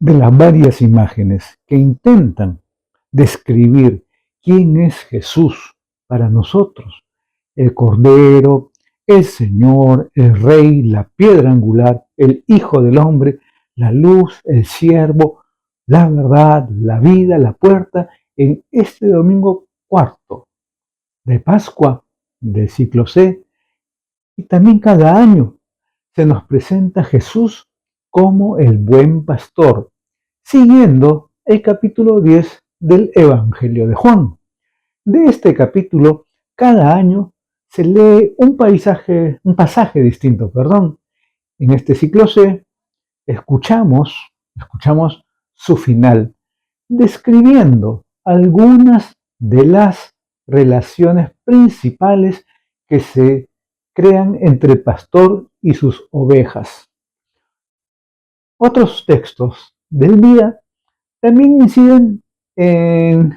de las varias imágenes que intentan describir quién es Jesús para nosotros, el Cordero, el Señor, el Rey, la piedra angular, el Hijo del Hombre, la luz, el siervo, la verdad, la vida, la puerta, en este domingo cuarto de Pascua del ciclo C, y también cada año se nos presenta Jesús como el buen pastor, siguiendo el capítulo 10 del Evangelio de Juan. De este capítulo, cada año se lee un pasaje distinto. En este ciclo C escuchamos su final, describiendo algunas de las relaciones principales que se crean entre el pastor y sus ovejas. Otros textos del día también inciden en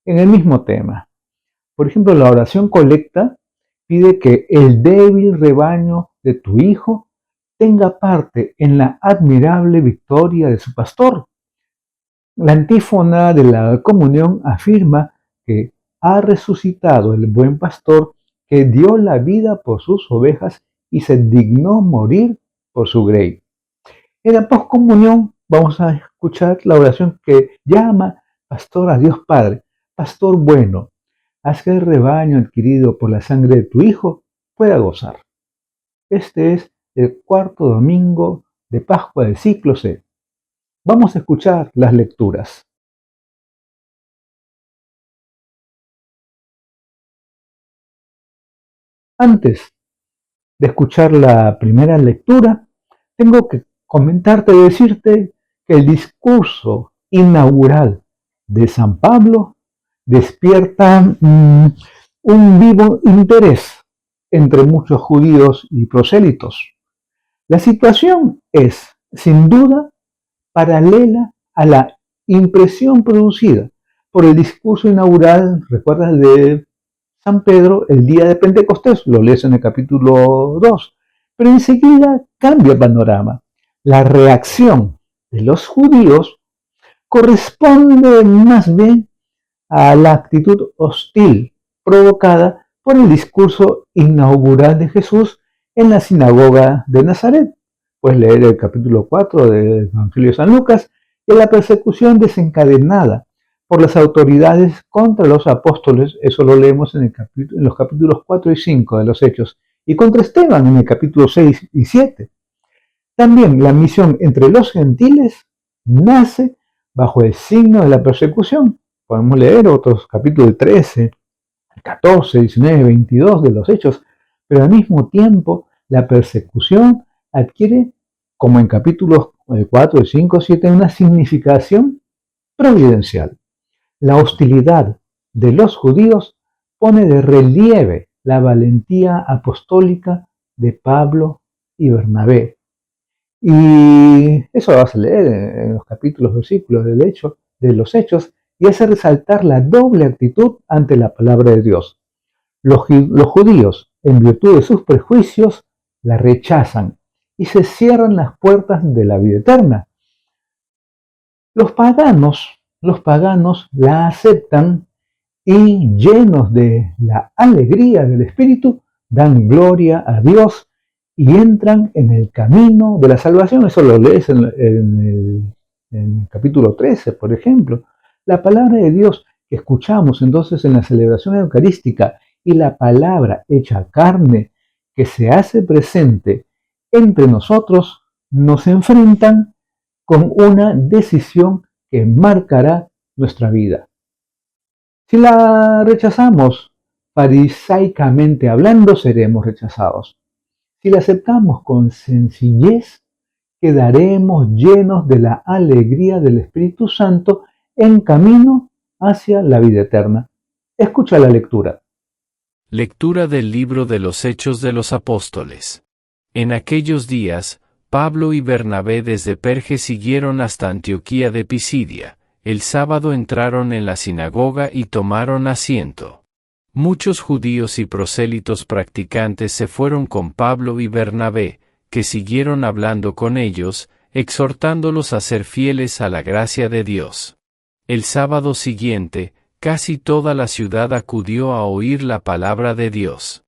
el mismo tema. Por ejemplo, la oración colecta pide que el débil rebaño de tu hijo tenga parte en la admirable victoria de su pastor. La antífona de la comunión afirma que ha resucitado el buen pastor que dio la vida por sus ovejas y se dignó morir por su grey. En la poscomunión vamos a escuchar la oración que llama pastor a Dios Padre, pastor bueno, haz que el rebaño adquirido por la sangre de tu Hijo pueda gozar. Este es el cuarto domingo de Pascua del ciclo C. Vamos a escuchar las lecturas. Antes de escuchar la primera lectura, tengo que comentarte y decirte que el discurso inaugural de San Pablo despierta un vivo interés entre muchos judíos y prosélitos. La situación es, sin duda, paralela a la impresión producida por el discurso inaugural, recuerdas, de San Pedro el día de Pentecostés, lo lees en el capítulo 2, pero enseguida cambia el panorama. La reacción de los judíos corresponde más bien a la actitud hostil provocada por el discurso inaugural de Jesús en la sinagoga de Nazaret. Puedes leer el capítulo 4 del Evangelio de San Lucas y la persecución desencadenada por las autoridades contra los apóstoles, eso lo leemos en los capítulos 4 y 5 de los Hechos, y contra Esteban en el capítulo 6 y 7. También la misión entre los gentiles nace bajo el signo de la persecución. Podemos leer otros capítulos 13, 14, 19, 22 de los Hechos, pero al mismo tiempo la persecución adquiere, como en capítulos 4, 5, 7, una significación providencial. La hostilidad de los judíos pone de relieve la valentía apostólica de Pablo y Bernabé. Y eso lo vas a leer en los capítulos, versículos de los Hechos, y hace resaltar la doble actitud ante la palabra de Dios. Los judíos, en virtud de sus prejuicios, la rechazan y se cierran las puertas de la vida eterna. Los paganos la aceptan y, llenos de la alegría del Espíritu, dan gloria a Dios y entran en el camino de la salvación. Eso lo lees en el capítulo 13, por ejemplo. La palabra de Dios que escuchamos entonces en la celebración eucarística y la palabra hecha carne que se hace presente entre nosotros nos enfrentan con una decisión que marcará nuestra vida. Si la rechazamos, farisaicamente hablando, seremos rechazados. Si la aceptamos con sencillez, quedaremos llenos de la alegría del Espíritu Santo en camino hacia la vida eterna. Escucha la lectura. Lectura del libro de los Hechos de los Apóstoles. En aquellos días, Pablo y Bernabé desde Perge siguieron hasta Antioquía de Pisidia. El sábado entraron en la sinagoga y tomaron asiento. Muchos judíos y prosélitos practicantes se fueron con Pablo y Bernabé, que siguieron hablando con ellos, exhortándolos a ser fieles a la gracia de Dios. El sábado siguiente, casi toda la ciudad acudió a oír la palabra de Dios.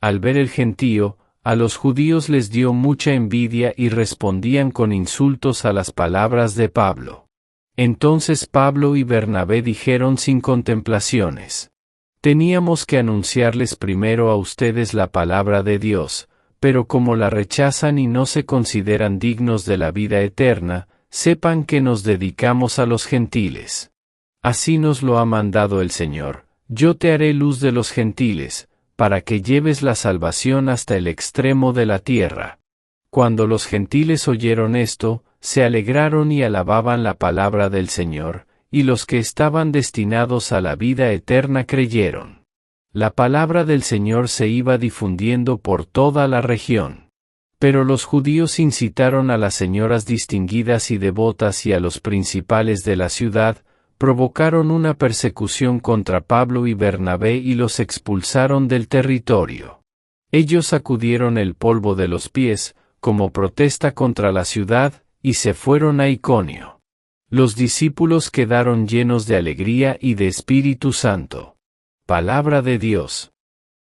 Al ver el gentío, a los judíos les dio mucha envidia y respondían con insultos a las palabras de Pablo. Entonces Pablo y Bernabé dijeron sin contemplaciones: teníamos que anunciarles primero a ustedes la palabra de Dios, pero como la rechazan y no se consideran dignos de la vida eterna, sepan que nos dedicamos a los gentiles. Así nos lo ha mandado el Señor: yo te haré luz de los gentiles, para que lleves la salvación hasta el extremo de la tierra. Cuando los gentiles oyeron esto, se alegraron y alababan la palabra del Señor, y los que estaban destinados a la vida eterna creyeron. La palabra del Señor se iba difundiendo por toda la región. Pero los judíos incitaron a las señoras distinguidas y devotas y a los principales de la ciudad, provocaron una persecución contra Pablo y Bernabé y los expulsaron del territorio. Ellos sacudieron el polvo de los pies, como protesta contra la ciudad, y se fueron a Iconio. Los discípulos quedaron llenos de alegría y de Espíritu Santo. Palabra de Dios.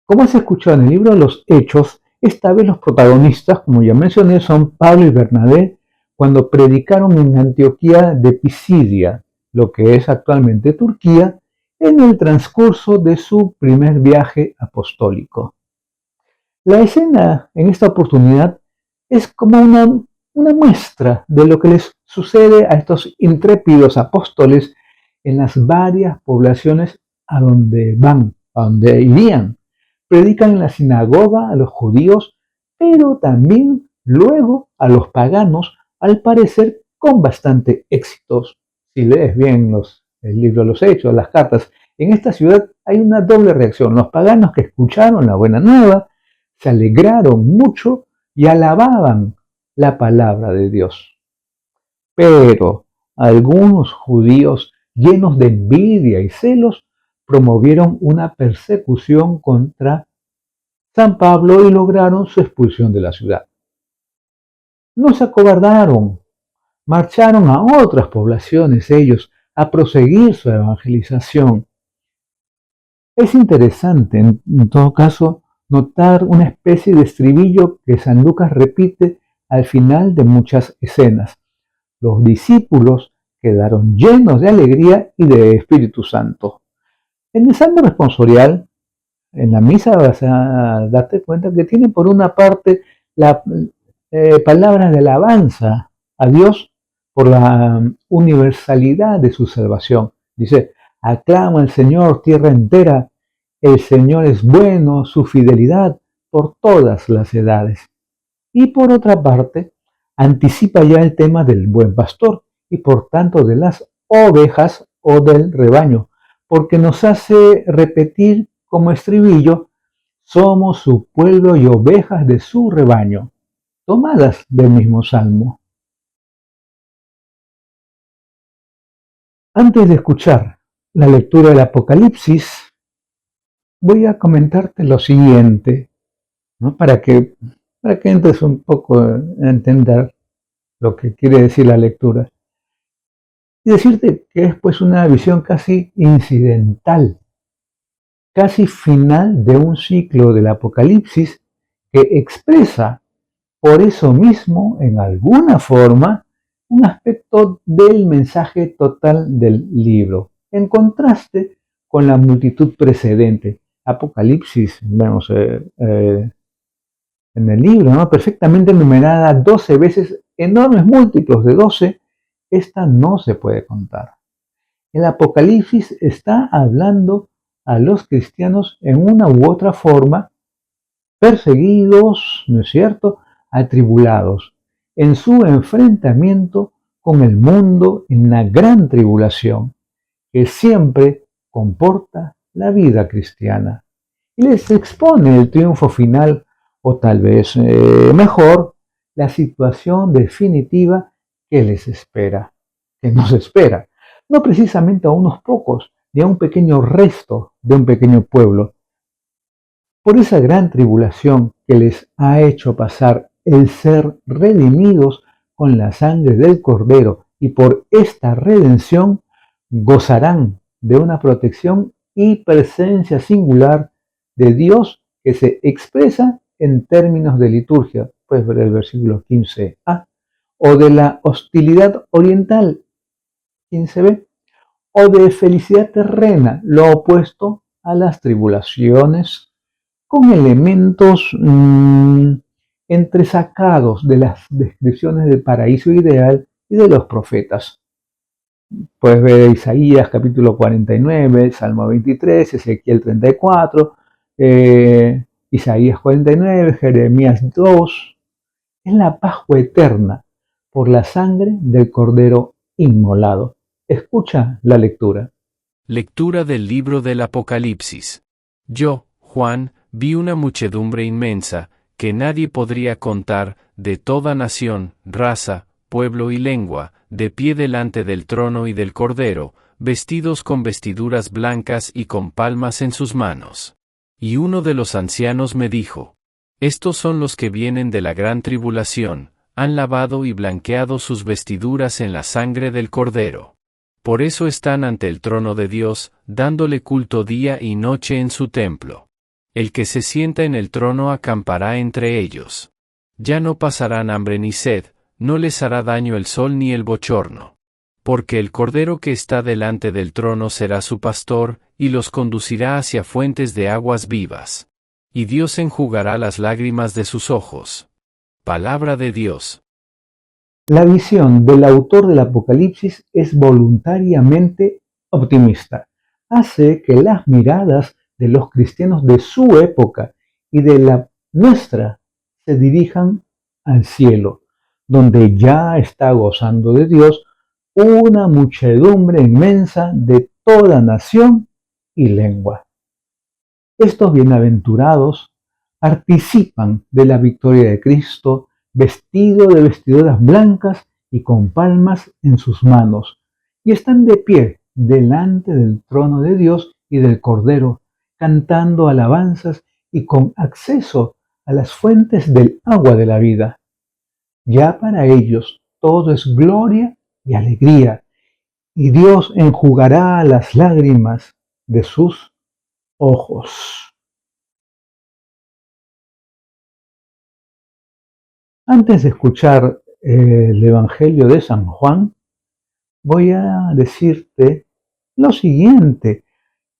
Como has escuchado en el libro de los Hechos, esta vez los protagonistas, como ya mencioné, son Pablo y Bernabé, cuando predicaron en Antioquía de Pisidia, lo que es actualmente Turquía, en el transcurso de su primer viaje apostólico. La escena en esta oportunidad es como una muestra de lo que les sucede a estos intrépidos apóstoles en las varias poblaciones a donde van, a donde irían. Predican en la sinagoga a los judíos, pero también luego a los paganos, al parecer con bastante éxitos. Si lees bien el libro de los Hechos, las cartas, en esta ciudad hay una doble reacción. Los paganos que escucharon la buena nueva se alegraron mucho y alababan la palabra de Dios. Pero algunos judíos, llenos de envidia y celos, promovieron una persecución contra San Pablo y lograron su expulsión de la ciudad. No se acobardaron, marcharon a otras poblaciones ellos a proseguir su evangelización. Es interesante, en todo caso, notar una especie de estribillo que San Lucas repite al final de muchas escenas. Los discípulos quedaron llenos de alegría y de Espíritu Santo. En el Salmo responsorial, en la misa vas a darte cuenta que tiene por una parte la palabra de alabanza a Dios por la universalidad de su salvación. Dice: aclama al Señor tierra entera, el Señor es bueno, su fidelidad por todas las edades. Y por otra parte, anticipa ya el tema del buen pastor y por tanto de las ovejas o del rebaño, porque nos hace repetir como estribillo: somos su pueblo y ovejas de su rebaño, tomadas del mismo salmo. Antes de escuchar la lectura del Apocalipsis, voy a comentarte lo siguiente, ¿no? Para que entres un poco a entender lo que quiere decir la lectura. Y decirte que es pues una visión casi incidental, casi final de un ciclo del Apocalipsis que expresa por eso mismo, en alguna forma, un aspecto del mensaje total del libro, en contraste con la multitud precedente. Apocalipsis, vemos en el libro, ¿no? Perfectamente numerada 12 veces, enormes múltiplos de 12, esta no se puede contar. El Apocalipsis está hablando a los cristianos en una u otra forma, perseguidos, ¿no es cierto?, atribulados, en su enfrentamiento con el mundo en la gran tribulación, que siempre comporta la vida cristiana. Y les expone el triunfo final, o tal vez mejor, la situación definitiva que les espera, que nos espera, no precisamente a unos pocos, ni a un pequeño resto de un pequeño pueblo. Por esa gran tribulación que les ha hecho pasar el ser redimidos con la sangre del Cordero y por esta redención gozarán de una protección y presencia singular de Dios que se expresa en términos de liturgia, puedes ver el versículo 15a, o de la hostilidad oriental, 15b, o de felicidad terrena, lo opuesto a las tribulaciones, con elementos entresacados de las descripciones del paraíso ideal y de los profetas. Puedes ver Isaías capítulo 49, Salmo 23, Ezequiel 34, Isaías 49, Jeremías 2. Es la Pascua eterna por la sangre del Cordero inmolado. Escucha la lectura. Lectura del libro del Apocalipsis. Yo, Juan, vi una muchedumbre inmensa, que nadie podría contar, de toda nación, raza, pueblo y lengua, de pie delante del trono y del Cordero, vestidos con vestiduras blancas y con palmas en sus manos. Y uno de los ancianos me dijo: Estos son los que vienen de la gran tribulación, han lavado y blanqueado sus vestiduras en la sangre del Cordero. Por eso están ante el trono de Dios, dándole culto día y noche en su templo. El que se sienta en el trono acampará entre ellos. Ya no pasarán hambre ni sed, no les hará daño el sol ni el bochorno. Porque el Cordero que está delante del trono será su pastor, y los conducirá hacia fuentes de aguas vivas. Y Dios enjugará las lágrimas de sus ojos. Palabra de Dios. La visión del autor del Apocalipsis es voluntariamente optimista. Hace que las miradas de los cristianos de su época y de la nuestra se dirijan al cielo, donde ya está gozando de Dios una muchedumbre inmensa de toda nación y lengua. Estos bienaventurados participan de la victoria de Cristo, vestido de vestiduras blancas y con palmas en sus manos, y están de pie delante del trono de Dios y del Cordero, cantando alabanzas y con acceso a las fuentes del agua de la vida. Ya para ellos todo es gloria y alegría, y Dios enjugará las lágrimas de sus ojos. Antes de escuchar el Evangelio de San Juan, voy a decirte lo siguiente,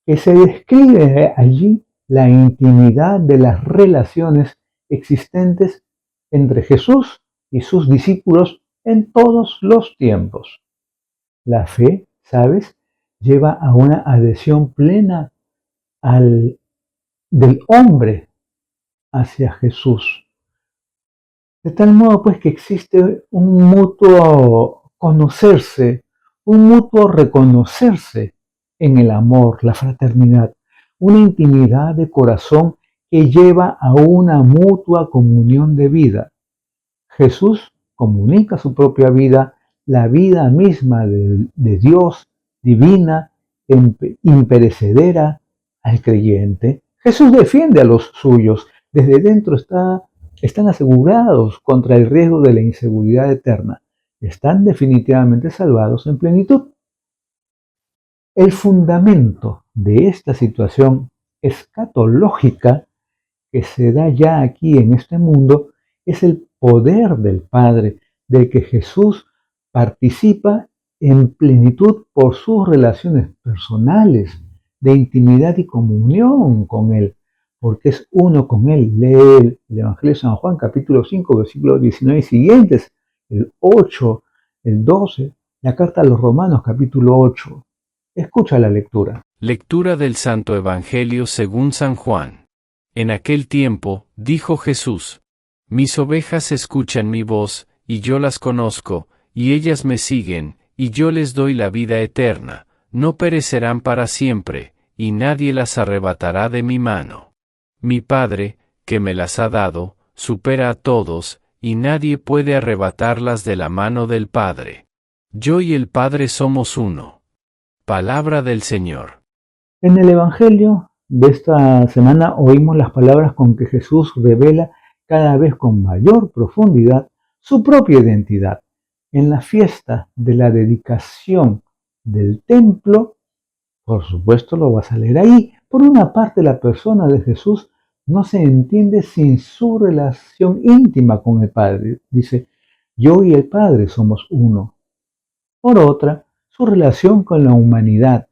que se describe allí la intimidad de las relaciones existentes entre Jesús y sus discípulos en todos los tiempos. La fe, ¿sabes?, lleva a una adhesión plena del hombre hacia Jesús. De tal modo pues que existe un mutuo conocerse, un mutuo reconocerse en el amor, la fraternidad, una intimidad de corazón que lleva a una mutua comunión de vida. Jesús comunica su propia vida, la vida misma de Dios, divina, imperecedera al creyente. Jesús defiende a los suyos, desde dentro están asegurados contra el riesgo de la inseguridad eterna. Están definitivamente salvados en plenitud. El fundamento de esta situación escatológica que se da ya aquí en este mundo es el poder del Padre, del que Jesús participa en plenitud por sus relaciones personales, de intimidad y comunión con Él, porque es uno con Él. Lee el Evangelio de San Juan, capítulo 5, versículos 19 y siguientes, el 8, el 12, la carta a los Romanos, capítulo 8. Escucha la lectura. Lectura del Santo Evangelio según San Juan. En aquel tiempo, dijo Jesús: Mis ovejas escuchan mi voz, y yo las conozco, y ellas me siguen, y yo les doy la vida eterna, no perecerán para siempre, y nadie las arrebatará de mi mano. Mi Padre, que me las ha dado, supera a todos, y nadie puede arrebatarlas de la mano del Padre. Yo y el Padre somos uno. Palabra del Señor. En el Evangelio de esta semana oímos las palabras con que Jesús revela cada vez con mayor profundidad su propia identidad. en la fiesta de la dedicación del templo, por supuesto lo vas a leer ahí. Por una parte, la persona de Jesús no se entiende sin su relación íntima con el Padre. Dice, yo y el Padre somos uno. Por otra, su relación con la humanidad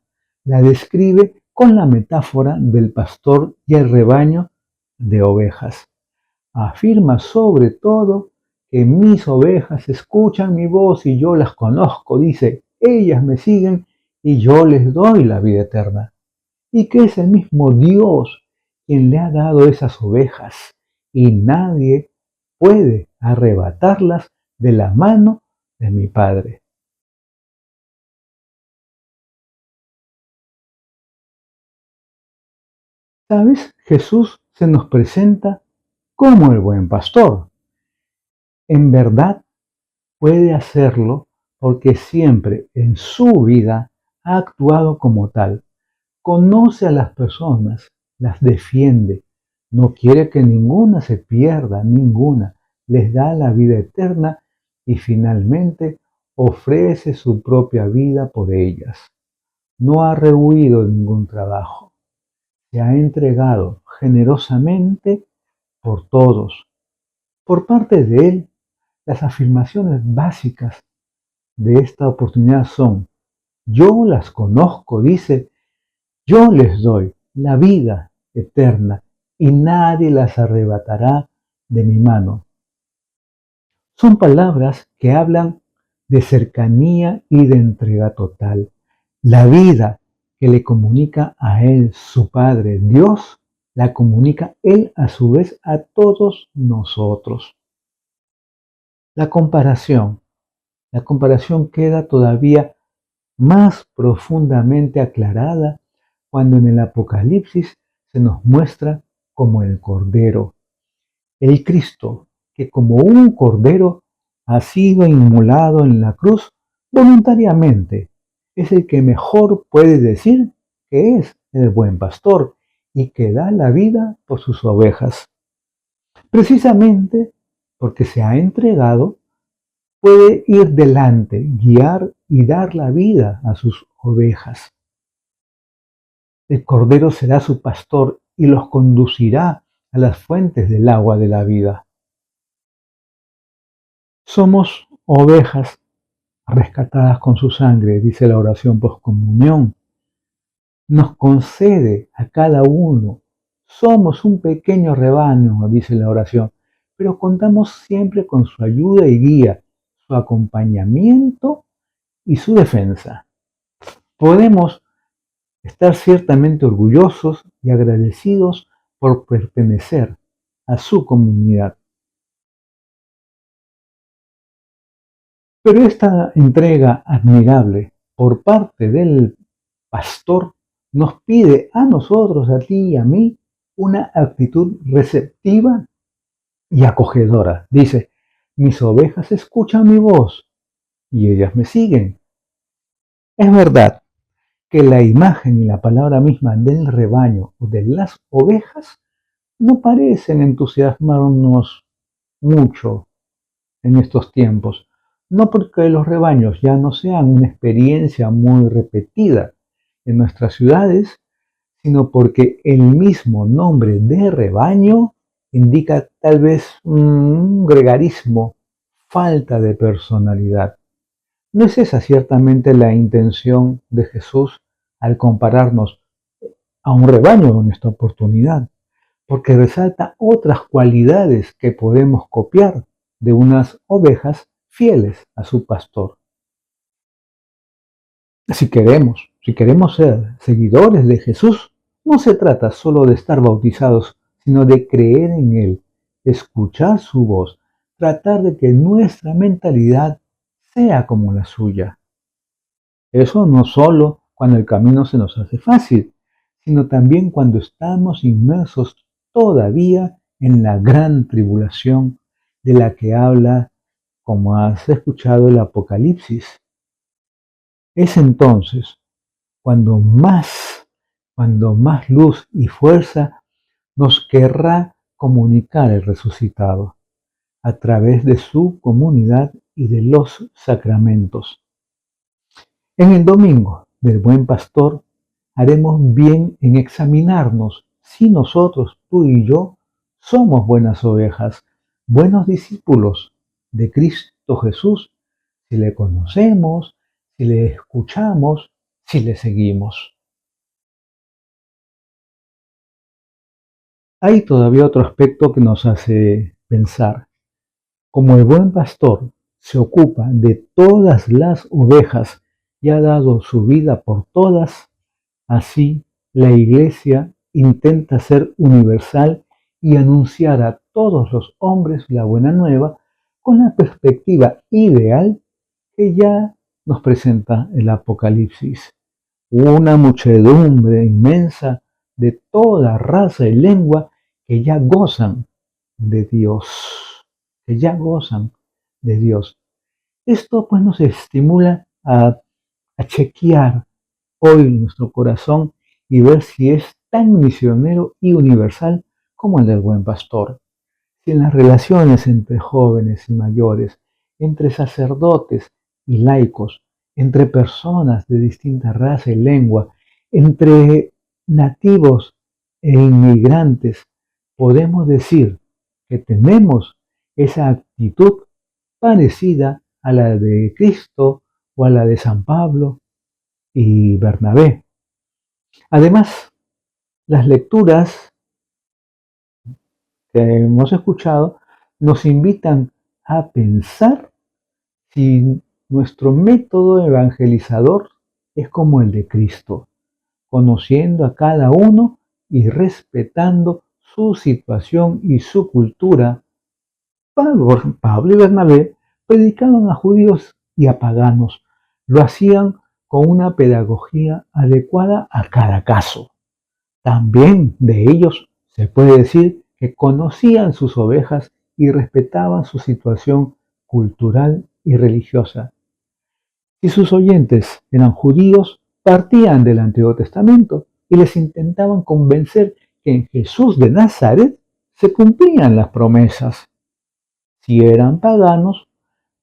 la describe con la metáfora del pastor y el rebaño de ovejas. Afirma sobre todo que mis ovejas escuchan mi voz y yo las conozco. Dice, ellas me siguen y yo les doy la vida eterna. Y que es el mismo Dios quien le ha dado esas ovejas y nadie puede arrebatarlas de la mano de mi Padre. ¿Sabes? Jesús se nos presenta como el buen pastor. En verdad puede hacerlo porque siempre en su vida ha actuado como tal. Conoce a las personas, las defiende, no quiere que ninguna se pierda, ninguna, les da la vida eterna y finalmente ofrece su propia vida por ellas. No ha rehuido ningún trabajo, se ha entregado generosamente por todos. Por parte de él, las afirmaciones básicas de esta oportunidad son, yo las conozco, dice, yo les doy la vida eterna y nadie las arrebatará de mi mano. Son palabras que hablan de cercanía y de entrega total. La vida que le comunica a él su Padre Dios, la comunica él a su vez a todos nosotros. La comparación, la comparación queda todavía más profundamente aclarada cuando en el Apocalipsis se nos muestra como el Cordero, el Cristo, que como un Cordero ha sido inmolado en la cruz voluntariamente. Es el que mejor puede decir que es el buen pastor y que da la vida por sus ovejas. Precisamente porque se ha entregado, puede ir delante, guiar y dar la vida a sus ovejas. El Cordero será su pastor y los conducirá a las fuentes del agua de la vida. Somos ovejas rescatadas con su sangre, dice la oración postcomunión. Nos concede a cada uno. Somos un pequeño rebaño, dice la oración, pero contamos siempre con su ayuda y guía, su acompañamiento y su defensa. Podemos estar ciertamente orgullosos y agradecidos por pertenecer a su comunidad. Pero esta entrega admirable por parte del pastor nos pide a nosotros, a ti y a mí, una actitud receptiva y acogedora. Dice, mis ovejas escuchan mi voz y ellas me siguen. Es verdad que la imagen y la palabra misma del rebaño o de las ovejas no parecen entusiasmarnos mucho en estos tiempos. No porque los rebaños ya no sean una experiencia muy repetida en nuestras ciudades, sino porque el mismo nombre de rebaño indica tal vez un gregarismo, falta de personalidad. ¿No es esa ciertamente la intención de Jesús al compararnos a un rebaño en esta oportunidad? Porque resalta otras cualidades que podemos copiar de unas ovejas fieles a su pastor. Si queremos ser seguidores de Jesús, no se trata solo de estar bautizados, sino de creer en Él, escuchar su voz, tratar de que nuestra mentalidad sea como la suya. Eso no solo cuando el camino se nos hace fácil, sino también cuando estamos inmersos todavía en la gran tribulación de la que habla, como has escuchado, el Apocalipsis. Es entonces cuando más luz y fuerza nos querrá comunicar el resucitado a través de su comunidad y de los sacramentos. En el domingo del Buen Pastor haremos bien en examinarnos si nosotros, tú y yo, somos buenas ovejas, buenos discípulos de Cristo Jesús, si le conocemos, si le escuchamos, si le seguimos. Hay todavía otro aspecto que nos hace pensar. Como el buen pastor se ocupa de todas las ovejas y ha dado su vida por todas, así la Iglesia intenta ser universal y anunciar a todos los hombres la buena nueva con la perspectiva ideal que ya nos presenta el Apocalipsis. Una muchedumbre inmensa de toda raza y lengua que ya gozan de Dios, que ya gozan de Dios. Esto pues nos estimula a chequear hoy nuestro corazón y ver si es tan misionero y universal como el del buen pastor. Si en las relaciones entre jóvenes y mayores, entre sacerdotes y laicos, entre personas de distinta raza y lengua, entre nativos e inmigrantes, podemos decir que tenemos esa actitud parecida a la de Cristo o a la de San Pablo y Bernabé. Además, las lecturas que hemos escuchado nos invitan a pensar si nuestro método evangelizador es como el de Cristo, conociendo a cada uno y respetando su situación y su cultura. Pablo y Bernabé predicaban a judíos y a paganos. Lo hacían con una pedagogía adecuada a cada caso. También de ellos se puede decir que conocían sus ovejas y respetaban su situación cultural y religiosa. Si sus oyentes eran judíos, partían del Antiguo Testamento y les intentaban convencer que en Jesús de Nazaret se cumplían las promesas. Si eran paganos,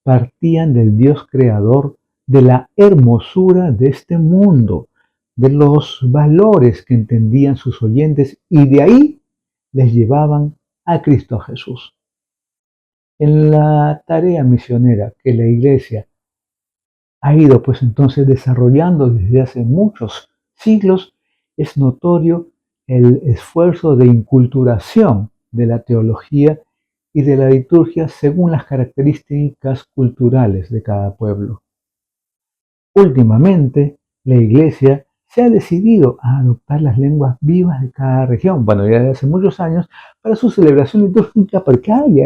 partían del Dios creador, de la hermosura de este mundo, de los valores que entendían sus oyentes y de ahí les llevaban a Cristo Jesús. En la tarea misionera que la Iglesia ha ido pues entonces desarrollando desde hace muchos siglos, es notorio el esfuerzo de inculturación de la teología y de la liturgia según las características culturales de cada pueblo. Últimamente, la Iglesia se ha decidido a adoptar las lenguas vivas de cada región, bueno, ya desde hace muchos años, para su celebración litúrgica, porque haya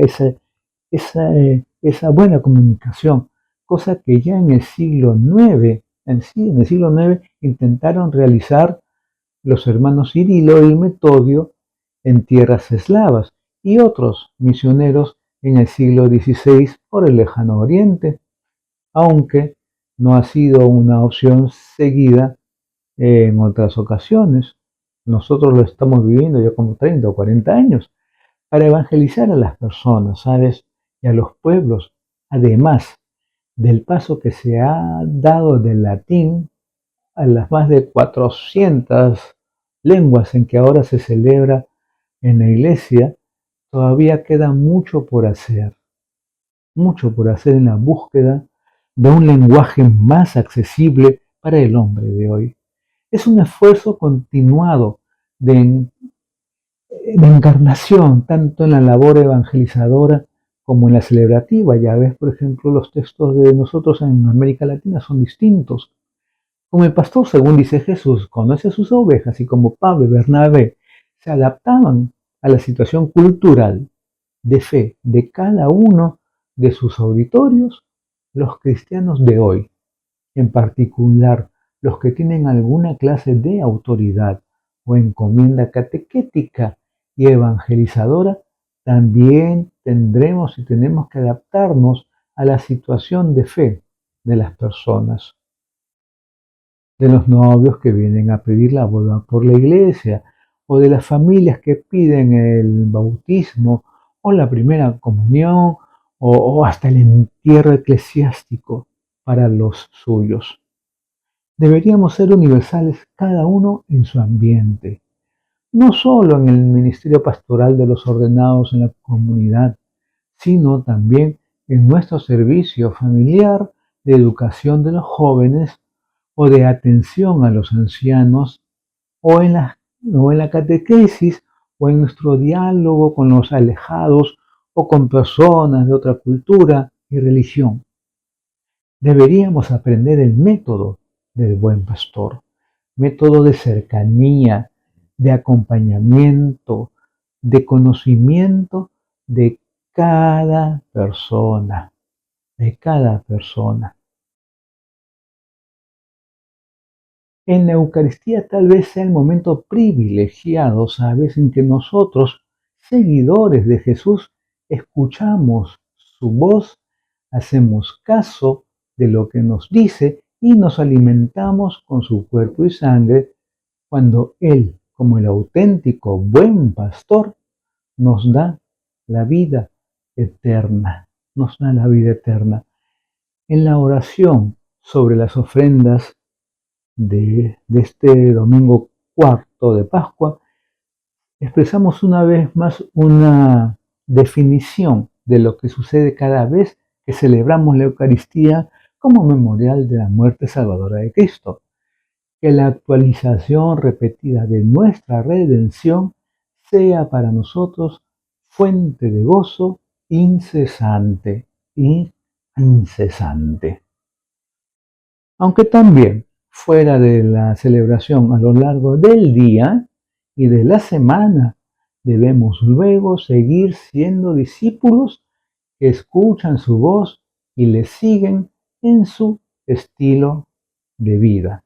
esa buena comunicación, cosa que ya en el siglo IX, en el siglo IX intentaron realizar los hermanos Cirilo y Metodio en tierras eslavas y otros misioneros en el siglo XVI por el lejano oriente, aunque no ha sido una opción seguida en otras ocasiones. Nosotros lo estamos viviendo ya como 30 o 40 años para evangelizar a las personas, ¿sabes? Y a los pueblos, además del paso que se ha dado del latín a las más de 400 lenguas en que ahora se celebra en la iglesia, todavía queda mucho por hacer en la búsqueda de un lenguaje más accesible para el hombre de hoy. Es un esfuerzo continuado de encarnación, tanto en la labor evangelizadora como en la celebrativa. Ya ves, por ejemplo, los textos de nosotros en América Latina son distintos. Como el pastor, según dice Jesús, conoce a sus ovejas y como Pablo y Bernabé se adaptaban a la situación cultural de fe de cada uno de sus auditorios, los cristianos de hoy, en particular los que tienen alguna clase de autoridad o encomienda catequética y evangelizadora, también tendremos y tenemos que adaptarnos a la situación de fe de las personas, de los novios que vienen a pedir la boda por la iglesia, o de las familias que piden el bautismo o la primera comunión, o hasta el entierro eclesiástico para los suyos. Deberíamos ser universales cada uno en su ambiente, no solo en el ministerio pastoral de los ordenados en la comunidad, sino también en nuestro servicio familiar de educación de los jóvenes o de atención a los ancianos o en la catequesis o en nuestro diálogo con los alejados o con personas de otra cultura y religión. Deberíamos aprender el método del buen pastor, método de cercanía, de acompañamiento, de conocimiento de cada persona, de cada persona. En la Eucaristía tal vez sea el momento privilegiado, ¿sabes?, en que nosotros, seguidores de Jesús, escuchamos su voz, hacemos caso de lo que nos dice y nos alimentamos con su cuerpo y sangre cuando Él, como el auténtico buen pastor, nos da la vida eterna, nos da la vida eterna. En la oración sobre las ofrendas de este domingo cuarto de Pascua, expresamos una vez más una definición de lo que sucede cada vez que celebramos la Eucaristía como memorial de la muerte salvadora de Cristo. Que la actualización repetida de nuestra redención sea para nosotros fuente de gozo incesante y incesante. Aunque también fuera de la celebración a lo largo del día y de la semana, debemos luego seguir siendo discípulos que escuchan su voz y le siguen en su estilo de vida.